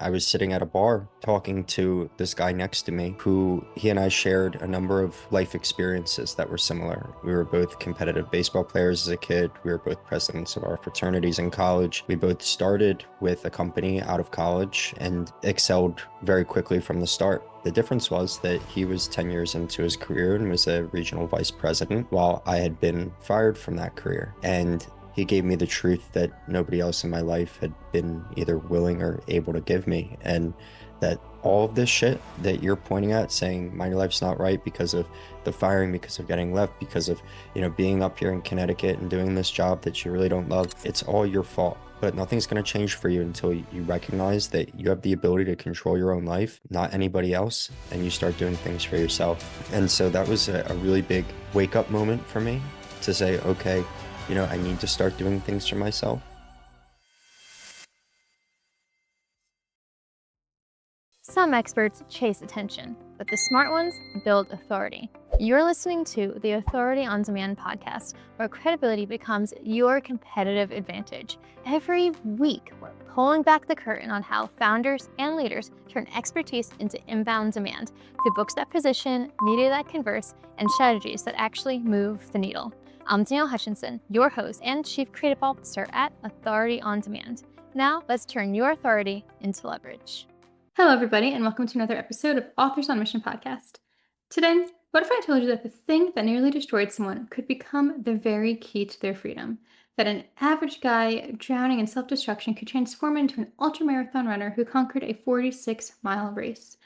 I was sitting at a bar talking to this guy next to me who he and I shared a number of life experiences that were similar. We were both competitive baseball players as a kid. We were both presidents of our fraternities in college. We both started with a company out of college and excelled very quickly from the start. The difference was that he was 10 years into his career and was a regional vice president, while I had been fired from that career. And he gave me the truth that nobody else in my life had been either willing or able to give me. And that all of this shit that you're pointing at, saying my life's not right because of the firing, because of getting left, because of, being up here in Connecticut and doing this job that you really don't love, it's all your fault. But nothing's going to change for you until you recognize that you have the ability to control your own life, not anybody else, and you start doing things for yourself. And so that was a really big wake up moment for me to say, okay, I need to start doing things for myself. Some experts chase attention, but the smart ones build authority. You're listening to the Authority on Demand podcast, where credibility becomes your competitive advantage. Every week, we're pulling back the curtain on how founders and leaders turn expertise into inbound demand through books that position, media that converse, and strategies that actually move the needle. I'm Danielle Hutchinson, your host and Chief Creative Officer at Authority on Demand. Now, let's turn your authority into leverage. Hello, everybody, and welcome to another episode of Authors on Mission podcast. Today, what if I told you that the thing that nearly destroyed someone could become the very key to their freedom? That an average guy drowning in self-destruction could transform into an ultramarathon runner who conquered a 46-mile race?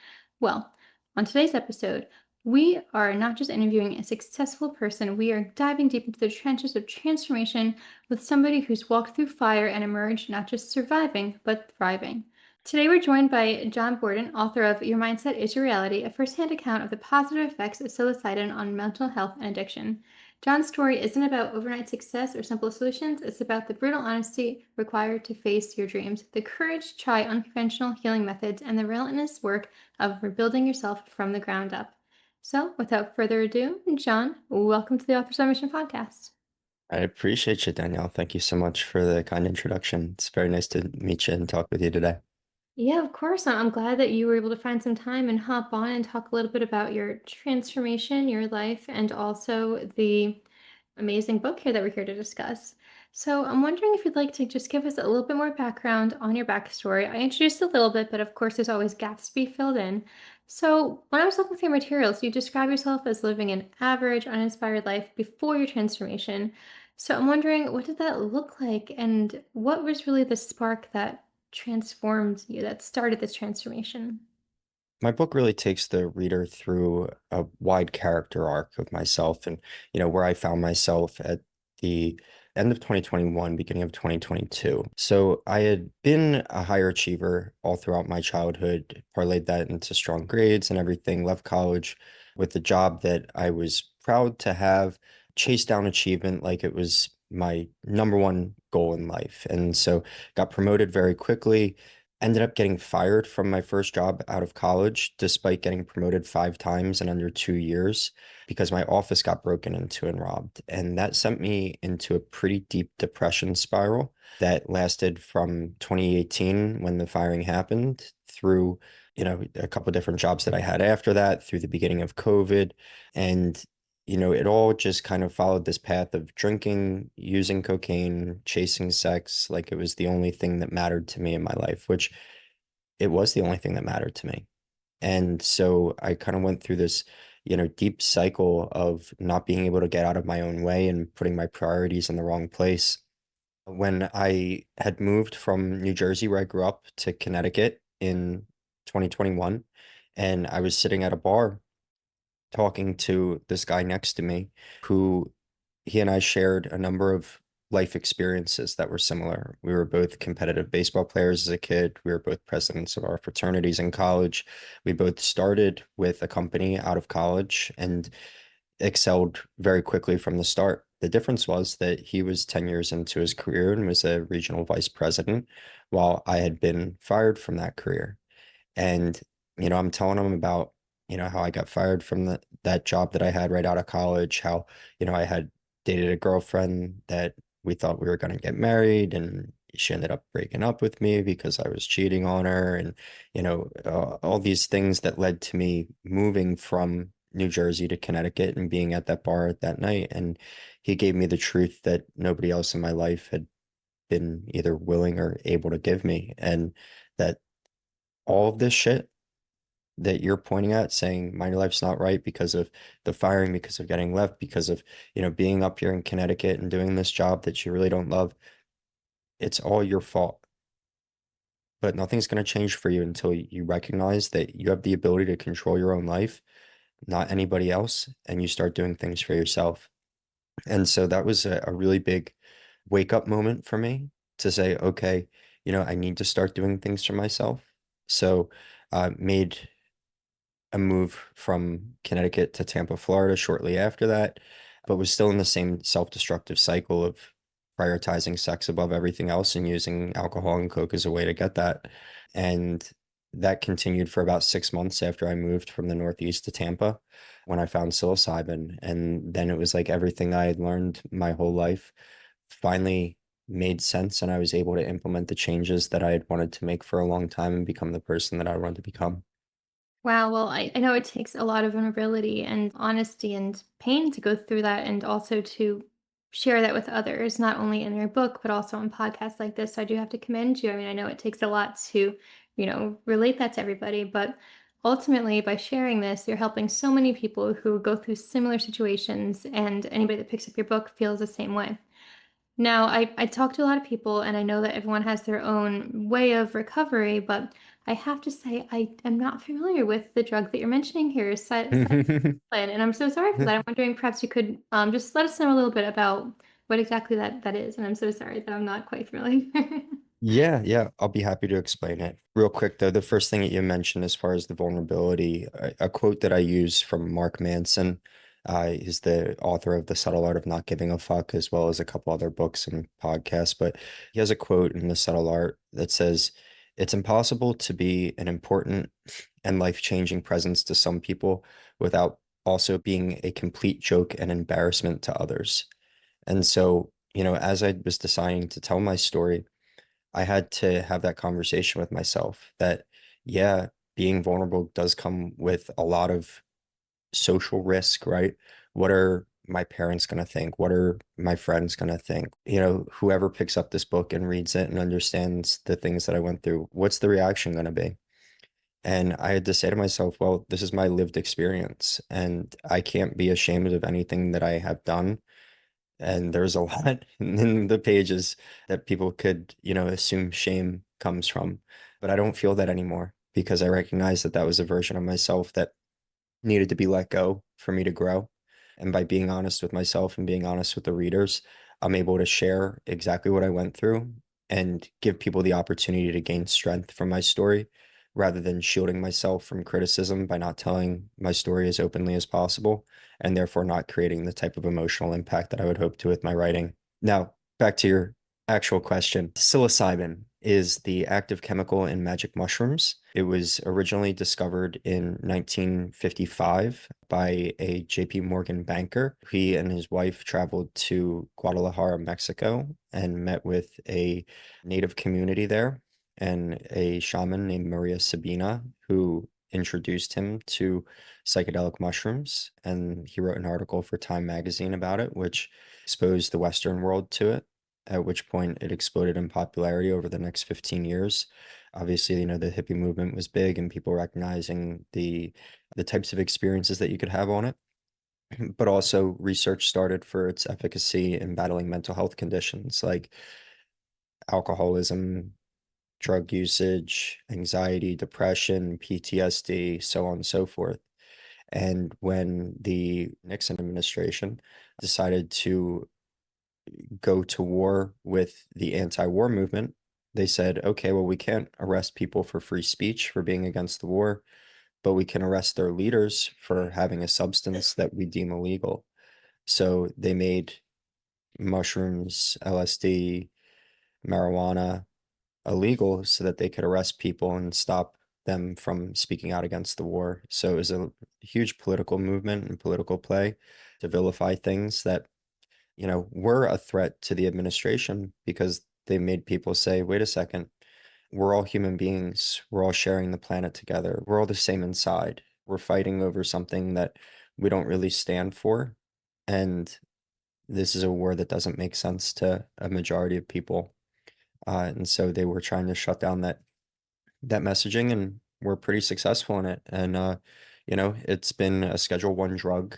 Well, on today's episode, we are not just interviewing a successful person, we are diving deep into the trenches of transformation with somebody who's walked through fire and emerged not just surviving, but thriving. Today we're joined by John Borden, author of Your Mindset is Your Reality, a first-hand account of the positive effects of psilocybin on mental health and addiction. John's story isn't about overnight success or simple solutions, it's about the brutal honesty required to face your dreams, the courage to try unconventional healing methods, and the relentless work of rebuilding yourself from the ground up. So, without further ado, John, welcome to the Authors on Mission podcast. I appreciate you, Danielle. Thank you so much for the kind introduction. It's very nice to meet you and talk with you today. Yeah, of course. I'm glad that you were able to find some time and hop on and talk a little bit about your transformation, your life, and also the amazing book here that we're here to discuss. So I'm wondering if you'd like to just give us a little bit more background on your backstory. I introduced a little bit, but of course there's always gaps to be filled in. So when I was looking through your materials, you describe yourself as living an average, uninspired life before your transformation. So I'm wondering, what did that look like, and what was really the spark that transformed you, that started this transformation? My book really takes the reader through a wide character arc of myself and, where I found myself at the end of 2021, beginning of 2022. So I had been a higher achiever all throughout my childhood, parlayed that into strong grades and everything, left college with a job that I was proud to have, chased down achievement like it was my number one goal in life. And so got promoted very quickly, ended up getting fired from my first job out of college, despite getting promoted 5 times in under 2 years, because my office got broken into and robbed. And that sent me into a pretty deep depression spiral that lasted from 2018 when the firing happened through, a couple different jobs that I had after that, through the beginning of COVID. And it all just kind of followed this path of drinking, using cocaine, chasing sex, like it was the only thing that mattered to me in my life, which it was the only thing that mattered to me. And so I kind of went through this, deep cycle of not being able to get out of my own way and putting my priorities in the wrong place. When I had moved from New Jersey, where I grew up, to Connecticut in 2021, and I was sitting at a bar talking to this guy next to me who he and I shared a number of life experiences that were similar. We were both competitive baseball players as a kid. We were both presidents of our fraternities in college. We both started with a company out of college and excelled very quickly from the start. The difference was that he was 10 years into his career and was a regional vice president, while I had been fired from that career. And, I'm telling him about, how I got fired from that job that I had right out of college, how, I had dated a girlfriend that we thought we were going to get married. And, she ended up breaking up with me because I was cheating on her, and all these things that led to me moving from New Jersey to Connecticut and being at that bar that night. And he gave me the truth that nobody else in my life had been either willing or able to give me, and that all of this shit that you're pointing at, saying my life's not right because of the firing, because of getting left, because of, being up here in Connecticut and doing this job that you really don't love, it's all your fault. But nothing's going to change for you until you recognize that you have the ability to control your own life, not anybody else, and you start doing things for yourself. And so that was a really big wake up moment for me to say, okay, I need to start doing things for myself. So made a move from Connecticut to Tampa, Florida shortly after that, but was still in the same self-destructive cycle of prioritizing sex above everything else and using alcohol and coke as a way to get that. And that continued for about 6 months after I moved from the Northeast to Tampa when I found psilocybin. And then it was like everything I had learned my whole life finally made sense, and I was able to implement the changes that I had wanted to make for a long time and become the person that I wanted to become. Wow. Well, I know it takes a lot of vulnerability and honesty and pain to go through that and also to share that with others, not only in your book, but also on podcasts like this. So I do have to commend you. I mean, I know it takes a lot to, relate that to everybody, but ultimately by sharing this, you're helping so many people who go through similar situations, and anybody that picks up your book feels the same way. Now, I talk to a lot of people, and I know that everyone has their own way of recovery, but I have to say I am not familiar with the drug that you're mentioning here, and I'm so sorry for that. I'm wondering perhaps you could just let us know a little bit about what exactly that is, and I'm so sorry that I'm not quite familiar. Yeah, yeah, I'll be happy to explain it. Real quick, though, the first thing that you mentioned as far as the vulnerability, a quote that I use from Mark Manson, is the author of The Subtle Art of Not Giving a Fuck, as well as a couple other books and podcasts. But he has a quote in The Subtle Art that says, "It's impossible to be an important and life-changing presence to some people without also being a complete joke and embarrassment to others." And so, as I was deciding to tell my story, I had to have that conversation with myself that, yeah, being vulnerable does come with a lot of social risk, right? What are my parents going to think? What are my friends going to think? Whoever picks up this book and reads it and understands the things that I went through, what's the reaction going to be? And I had to say to myself, well, this is my lived experience, and I can't be ashamed of anything that I have done. And there's a lot in the pages that people could, assume shame comes from. But I don't feel that anymore because I recognize that that was a version of myself that needed to be let go for me to grow. And by being honest with myself and being honest with the readers, I'm able to share exactly what I went through and give people the opportunity to gain strength from my story rather than shielding myself from criticism by not telling my story as openly as possible and therefore not creating the type of emotional impact that I would hope to with my writing. Now, back to your actual question. Psilocybin is the active chemical in magic mushrooms. It was originally discovered in 1955 by a JP Morgan banker. He and his wife traveled to Guadalajara, Mexico, and met with a native community there and a shaman named Maria Sabina, who introduced him to psychedelic mushrooms. And he wrote an article for Time magazine about it, which exposed the Western world to it, at which point it exploded in popularity over the next 15 years. Obviously, the hippie movement was big and people recognizing the types of experiences that you could have on it. But also research started for its efficacy in battling mental health conditions like alcoholism, drug usage, anxiety, depression, PTSD, so on and so forth. And when the Nixon administration decided to go to war with the anti-war movement, they said, okay, well, we can't arrest people for free speech for being against the war, but we can arrest their leaders for having a substance that we deem illegal. So they made mushrooms, LSD, marijuana illegal so that they could arrest people and stop them from speaking out against the war. So it was a huge political movement and political play to vilify things that were a threat to the administration because they made people say, wait a second, we're all human beings. We're all sharing the planet together. We're all the same inside. We're fighting over something that we don't really stand for. And this is a war that doesn't make sense to a majority of people. And so they were trying to shut down that messaging, and we're pretty successful in it. And it's been a Schedule One drug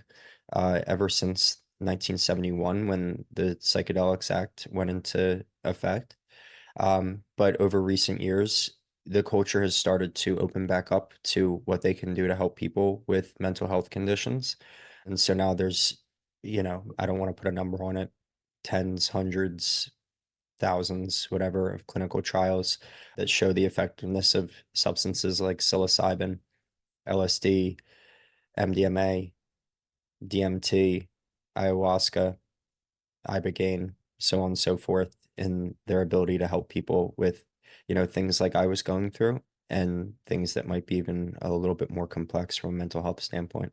ever since 1971 when the Psychedelics Act went into effect. But over recent years, the culture has started to open back up to what they can do to help people with mental health conditions. And so now there's, I don't want to put a number on it, tens, hundreds, thousands, whatever, of clinical trials that show the effectiveness of substances like psilocybin, LSD, MDMA, DMT, ayahuasca, ibogaine, so on and so forth, in their ability to help people with, things like I was going through and things that might be even a little bit more complex from a mental health standpoint.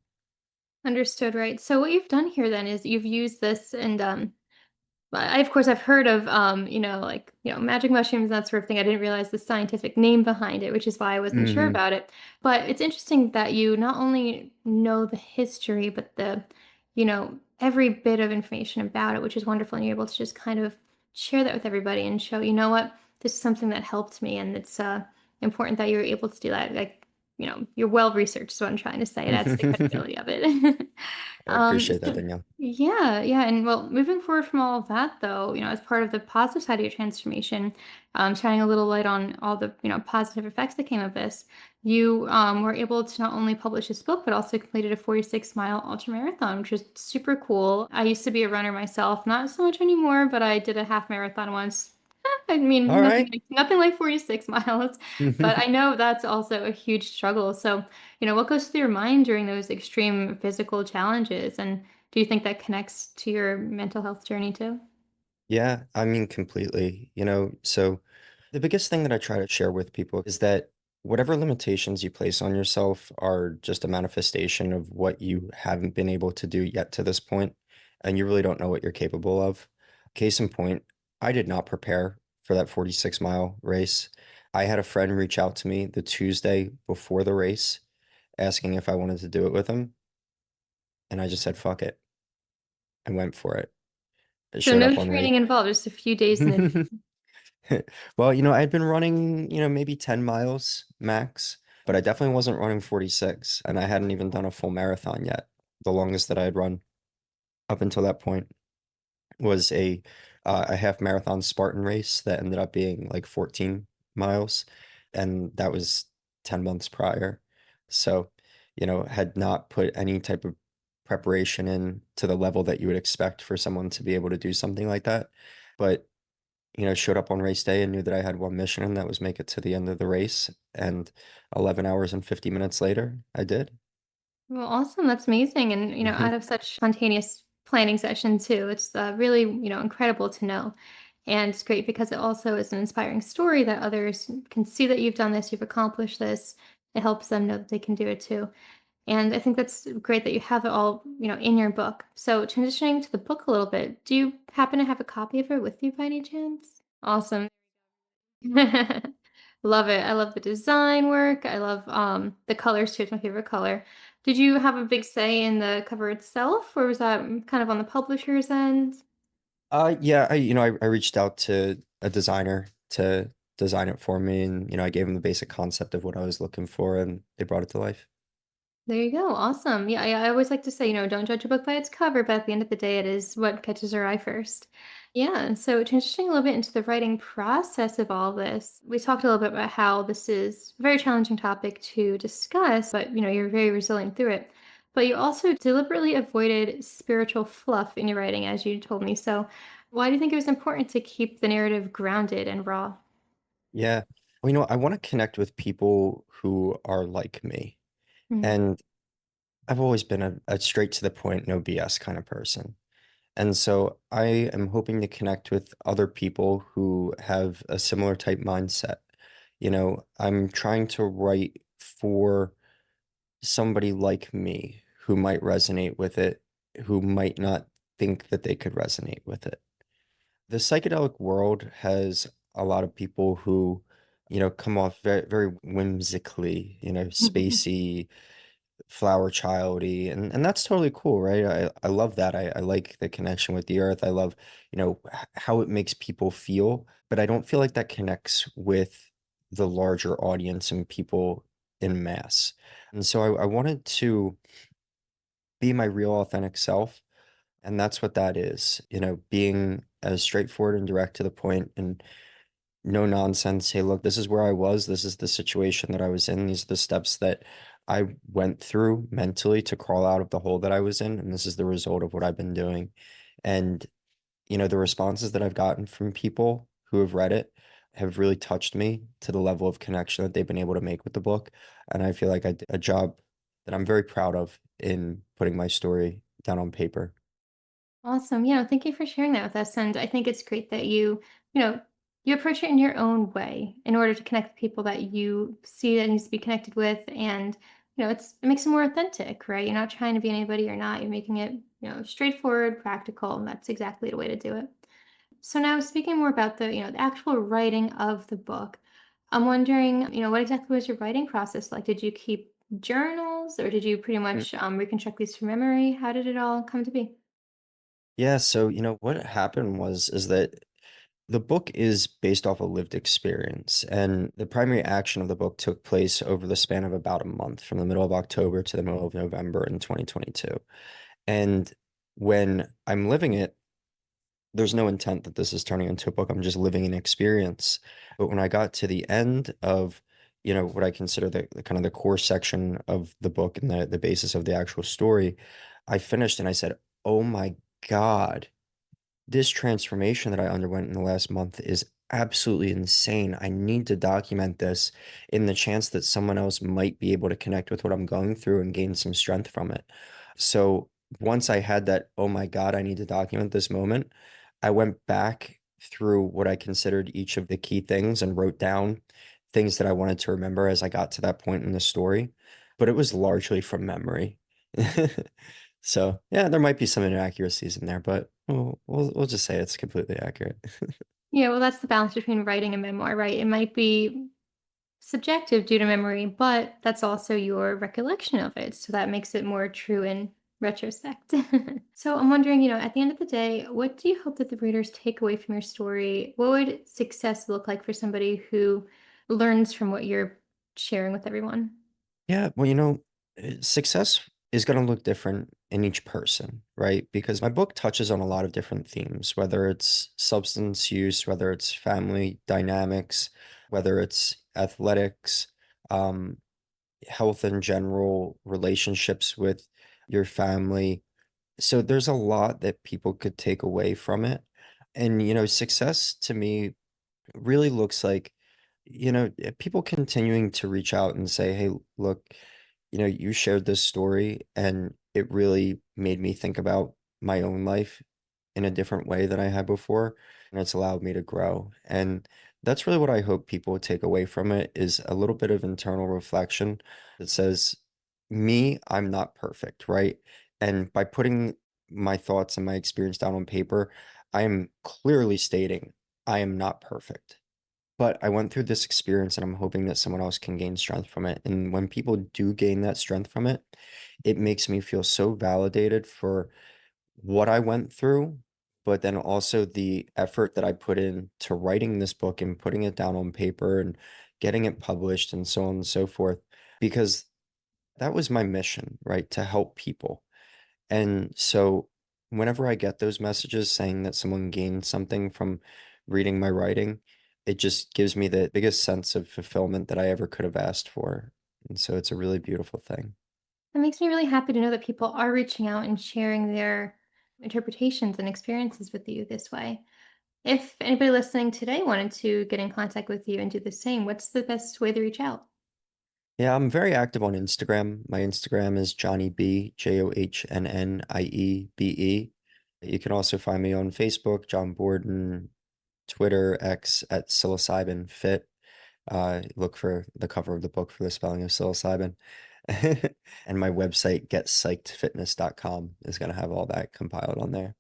Understood, right. So what you've done here then is you've used this and of course, I've heard of, like, magic mushrooms, that sort of thing. I didn't realize the scientific name behind it, which is why I wasn't sure Hmm. about it. But it's interesting that you not only know the history, but every bit of information about it, which is wonderful. And you're able to just kind of share that with everybody and show, you know what, this is something that helped me. And it's important that you're able to do that. Like, you're well researched, is what I'm trying to say. That's the I credibility of it. appreciate that, So Danielle. yeah, yeah, and well, moving forward from all of that, though, as part of the positive side of your transformation, shining a little light on all the positive effects that came of this, you were able to not only publish this book but also completed a 46-mile ultramarathon, which was super cool. I used to be a runner myself, not so much anymore, but I did a half marathon once. I mean, All nothing right. nothing like 46 miles, but I know that's also a huge struggle. So, what goes through your mind during those extreme physical challenges? And do you think that connects to your mental health journey too? Yeah, I mean, completely. So the biggest thing that I try to share with people is that whatever limitations you place on yourself are just a manifestation of what you haven't been able to do yet to this point, and you really don't know what you're capable of. Case in point, I did not prepare for that 46-mile race. I had a friend reach out to me the Tuesday before the race asking if I wanted to do it with him, and I just said, fuck it, and went for it. It So showed no up on race. training involved, just a few days in advance. Well, I'd been running, maybe 10 miles max, but I definitely wasn't running 46, and I hadn't even done a full marathon yet. The longest that I had run up until that point was a half marathon Spartan race that ended up being like 14 miles, and that was 10 months prior. So, had not put any type of preparation in to the level that you would expect for someone to be able to do something like that. But showed up on race day and knew that I had one mission, and that was make it to the end of the race. And 11 hours and 50 minutes later, I did. Well, awesome. That's amazing. And, out of such spontaneous planning session too, it's really, incredible to know. And it's great because it also is an inspiring story that others can see that you've done this, you've accomplished this. It helps them know that they can do it too. And I think that's great that you have it all, in your book. So transitioning to the book a little bit, do you happen to have a copy of it with you by any chance? Awesome. Love it. I love the design work. I love the colors too. It's my favorite color. Did you have a big say in the cover itself, or was that kind of on the publisher's end? Yeah, I reached out to a designer to design it for me, and I gave him the basic concept of what I was looking for, and they brought it to life. There you go. Awesome. Yeah, I always like to say, don't judge a book by its cover, but at the end of the day, it is what catches our eye first. Yeah. So transitioning a little bit into the writing process of all this, we talked a little bit about how this is a very challenging topic to discuss, but you're very resilient through it. But you also deliberately avoided spiritual fluff in your writing, as you told me. So why do you think it was important to keep the narrative grounded and raw? Yeah. Well, I want to connect with people who are like me. Mm. And I've always been a straight to the point, no BS kind of person. And so I am hoping to connect with other people who have a similar type mindset. I'm trying to write for somebody like me who might resonate with it, who might not think that they could resonate with it. the psychedelic world has a lot of people who, come off very, very whimsically, spacey, flower childy, and that's totally cool, right? I love that. I like the connection with the earth. I love, how it makes people feel, but I don't feel like that connects with the larger audience and people in mass. And so I wanted to be my real authentic self. And that's what that is, being as straightforward and direct to the point and no nonsense. Hey, look, this is where I was. This is the situation that I was in. These are the steps that I went through mentally to crawl out of the hole that I was in. And this is the result of what I've been doing. And, the responses that I've gotten from people who have read it have really touched me to the level of connection that they've been able to make with the book. And I feel like I did a job that I'm very proud of in putting my story down on paper. Awesome. Thank you for sharing that with us. And I think it's great that you know, you approach it in your own way in order to connect with people that you see that needs to be connected with. And, it makes it more authentic, right? You're not trying to be anybody you're not. You're making it, straightforward, practical, and that's exactly the way to do it. So now speaking more about the actual writing of the book, I'm wondering, what exactly was your writing process like? Did you keep journals or did you pretty much reconstruct these from memory? How did it all come to be? Yeah, so what happened was is that the book is based off a lived experience, and the primary action of the book took place over the span of about a month, from the middle of October to the middle of November in 2022. And when I'm living it, there's no intent that this is turning into a book. I'm just living an experience. But when I got to the end of, what I consider the kind of the core section of the book and the basis of the actual story, I finished and I said, "Oh my God, this transformation that I underwent in the last month is absolutely insane. I need to document this in the chance that someone else might be able to connect with what I'm going through and gain some strength from it." So once I had that, oh my God, I need to document this moment, I went back through what I considered each of the key things and wrote down things that I wanted to remember as I got to that point in the story. But it was largely from memory. So yeah, there might be some inaccuracies in there, but we'll just say it's completely accurate. Yeah, well, that's the balance between writing and memoir, right? It might be subjective due to memory, but that's also your recollection of it. So that makes it more true in retrospect. So I'm wondering, at the end of the day, what do you hope that the readers take away from your story? What would success look like for somebody who learns from what you're sharing with everyone? Yeah, well, success is going to look different in each person, right? Because my book touches on a lot of different themes, whether it's substance use, whether it's family dynamics, whether it's athletics, um, health in general, relationships with your family. So there's a lot that people could take away from it. And, success to me really looks like, people continuing to reach out and say, hey, look, you shared this story and it really made me think about my own life in a different way than I had before. And it's allowed me to grow. And that's really what I hope people take away from it is a little bit of internal reflection that says, me, I'm not perfect, right? And by putting my thoughts and my experience down on paper, I am clearly stating I am not perfect. But I went through this experience and I'm hoping that someone else can gain strength from it. And when people do gain that strength from it, it makes me feel so validated for what I went through, but then also the effort that I put in to writing this book and putting it down on paper and getting it published and so on and so forth. Because that was my mission, right? To help people. And so whenever I get those messages saying that someone gained something from reading my writing, it just gives me the biggest sense of fulfillment that I ever could have asked for. And so it's a really beautiful thing. It makes me really happy to know that people are reaching out and sharing their interpretations and experiences with you this way. If anybody listening today wanted to get in contact with you and do the same, what's the best way to reach out? Yeah, I'm very active on Instagram. My Instagram is Johnny B, JohnnieBE. You can also find me on Facebook, John Borden, Twitter, X at Psilocybin Fit. Look for the cover of the book for the spelling of psilocybin. And my website, getpsyckedfitness.com, is going to have all that compiled on there.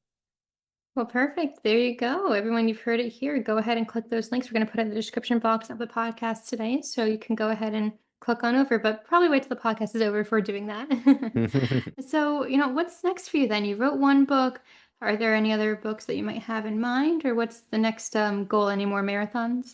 Well, perfect. There you go. Everyone, you've heard it here. Go ahead and click those links. We're going to put it in the description box of the podcast today. So you can go ahead and click on over, but probably wait till the podcast is over before doing that. So, what's next for you then? You wrote one book. Are there any other books that you might have in mind, or what's the next goal? Any more marathons?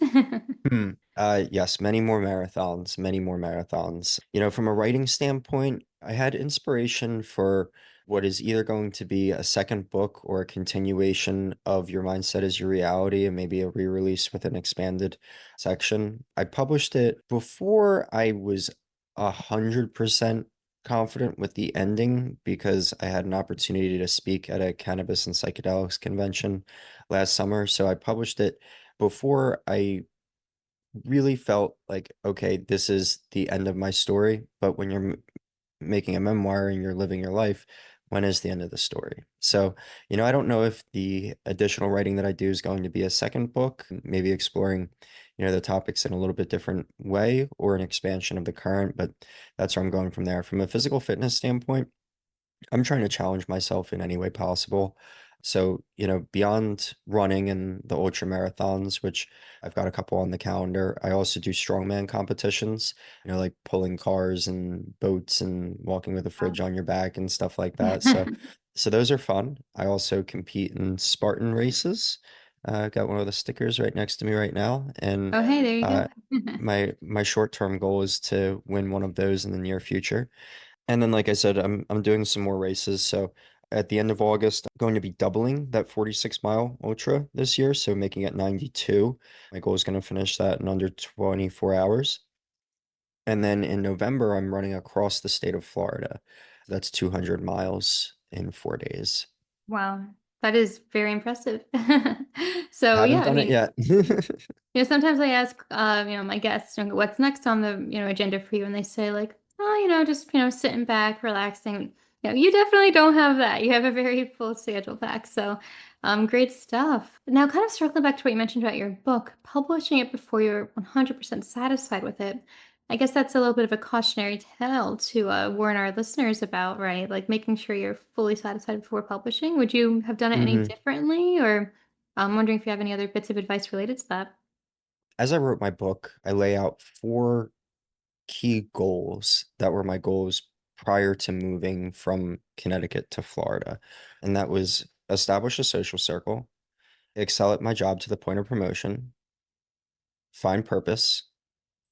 Yes, many more marathons, many more marathons. From a writing standpoint, I had inspiration for what is either going to be a second book or a continuation of Your Mindset is Your Reality and maybe a re-release with an expanded section. I published it before I was 100% confident with the ending because I had an opportunity to speak at a cannabis and psychedelics convention last summer. So I published it before I really felt like, okay, this is the end of my story. But when you're making a memoir and you're living your life, when is the end of the story? So, I don't know if the additional writing that I do is going to be a second book, maybe exploring, the topics in a little bit different way or an expansion of the current, but that's where I'm going from there. From a physical fitness standpoint, I'm trying to challenge myself in any way possible. So, beyond running and the ultra marathons, which I've got a couple on the calendar, I also do strongman competitions, like pulling cars and boats and walking with a fridge on your back and stuff like that. So, Wow. so those are fun. I also compete in Spartan races. Got one of the stickers right next to me right now, and Oh, hey, there you uh, go. my short-term goal is to win one of those in the near future. And then, like I said, I'm doing some more races. So at the end of August, I'm going to be doubling that 46-mile ultra this year, so making it 92. My goal is going to finish that in under 24 hours. And then in November, I'm running across the state of Florida. That's 200 miles in 4 days. Wow, that is very impressive. So Haven't yeah, I done it mean, yet. sometimes I ask, my guests, what's next on the, agenda for you, and they say like, oh, just sitting back, relaxing. You definitely don't have that. You have a very full schedule pack. So, great stuff. Now, kind of circling back to what you mentioned about your book, publishing it before you're 100% satisfied with it. I guess that's a little bit of a cautionary tale to warn our listeners about, right? Like making sure you're fully satisfied before publishing. Would you have done it any hmm differently, or I'm wondering if you have any other bits of advice related to that? As I wrote my book, I lay out four key goals that were my goals prior to moving from Connecticut to Florida. And that was establish a social circle, excel at my job to the point of promotion, find purpose,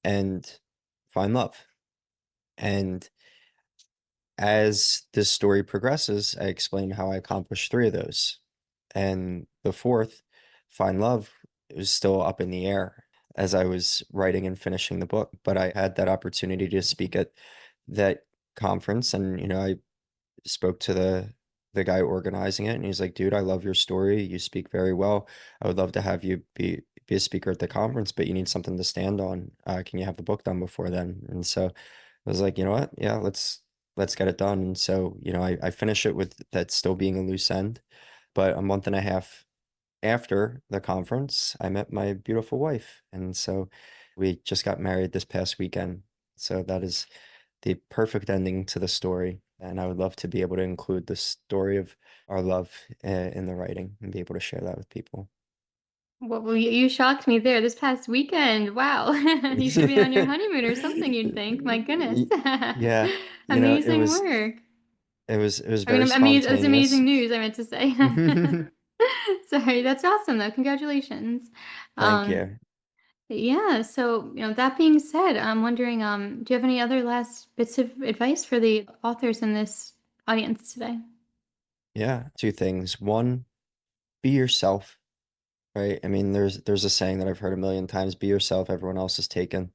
and find love. And as this story progresses, I explain how I accomplished three of those. And the fourth, find love, it was still up in the air as I was writing and finishing the book. But I had that opportunity to speak at that conference, and I spoke to the guy organizing it, and he's like, dude, I love your story. You speak very well. I would love to have you be a speaker at the conference, but you need something to stand on. Can you have the book done before then? And so I was like, you know what? Yeah, let's get it done. And so, I finish it with that still being a loose end. But a month and a half after the conference, I met my beautiful wife. And so we just got married this past weekend. So that is the perfect ending to the story. And I would love to be able to include the story of our love in the writing and be able to share that with people. Well, you shocked me there this past weekend. Wow. You should be on your honeymoon or something, you'd think. My goodness. Y- Yeah, it Amazing was work. it was I mean, very it's spontaneous. amazing news, I meant to say. Sorry, that's awesome though. Congratulations. Thank Um, you. yeah, so, that being said, I'm wondering, do you have any other last bits of advice for the authors in this audience today? Yeah, two things. One, be yourself, right? I mean, there's a saying that I've heard a million times, be yourself, everyone else is taken.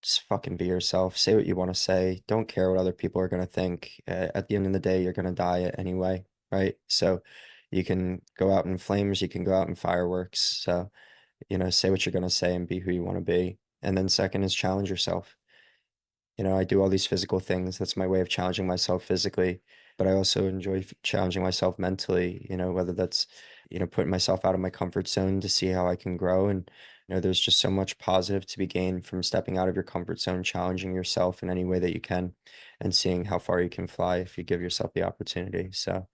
Just fucking be yourself. Say what you want to say. Don't care what other people are going to think. At the end of the day, you're going to die anyway, right? So you can go out in flames, you can go out in fireworks. So, say what you're going to say and be who you want to be. And then second is challenge yourself. I do all these physical things. That's my way of challenging myself physically, but I also enjoy challenging myself mentally, whether that's, putting myself out of my comfort zone to see how I can grow. And, there's just so much positive to be gained from stepping out of your comfort zone, challenging yourself in any way that you can, and seeing how far you can fly if you give yourself the opportunity. So,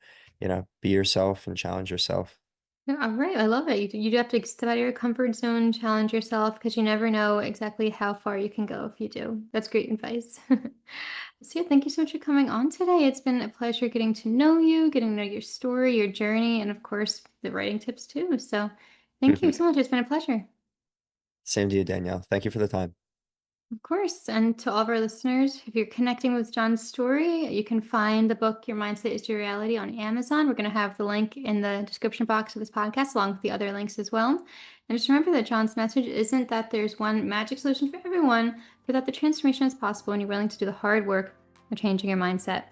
be yourself and challenge yourself. Yeah, all right. I love it. You do have to step out of your comfort zone, challenge yourself, because you never know exactly how far you can go if you do. That's great advice. So yeah, thank you so much for coming on today. It's been a pleasure getting to know you, getting to know your story, your journey, and of course the writing tips too. So thank you so much. It's been a pleasure. Same to you, Danielle. Thank you for the time. Of course. And to all of our listeners, if you're connecting with John's story, you can find the book Your Mindset is Your Reality on Amazon. We're going to have the link in the description box of this podcast, along with the other links as well. And just remember that John's message isn't that there's one magic solution for everyone, but that the transformation is possible when you're willing to do the hard work of changing your mindset.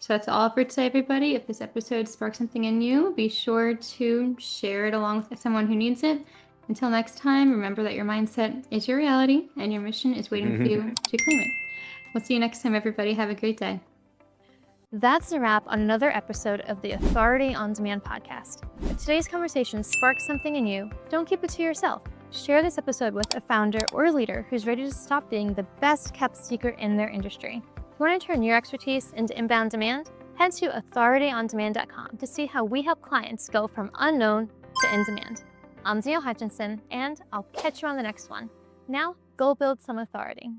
So that's all for today, everybody. If this episode sparked something in you, be sure to share it along with someone who needs it. Until next time, remember that your mindset is your reality and your mission is waiting for you to claim it. We'll see you next time, everybody. Have a great day. That's a wrap on another episode of the Authority on Demand podcast. If today's conversation sparked something in you, don't keep it to yourself. Share this episode with a founder or a leader who's ready to stop being the best kept secret in their industry. If you want to turn your expertise into inbound demand, head to authorityondemand.com to see how we help clients go from unknown to in demand. I'm Danielle Hutchinson, and I'll catch you on the next one. Now, go build some authority.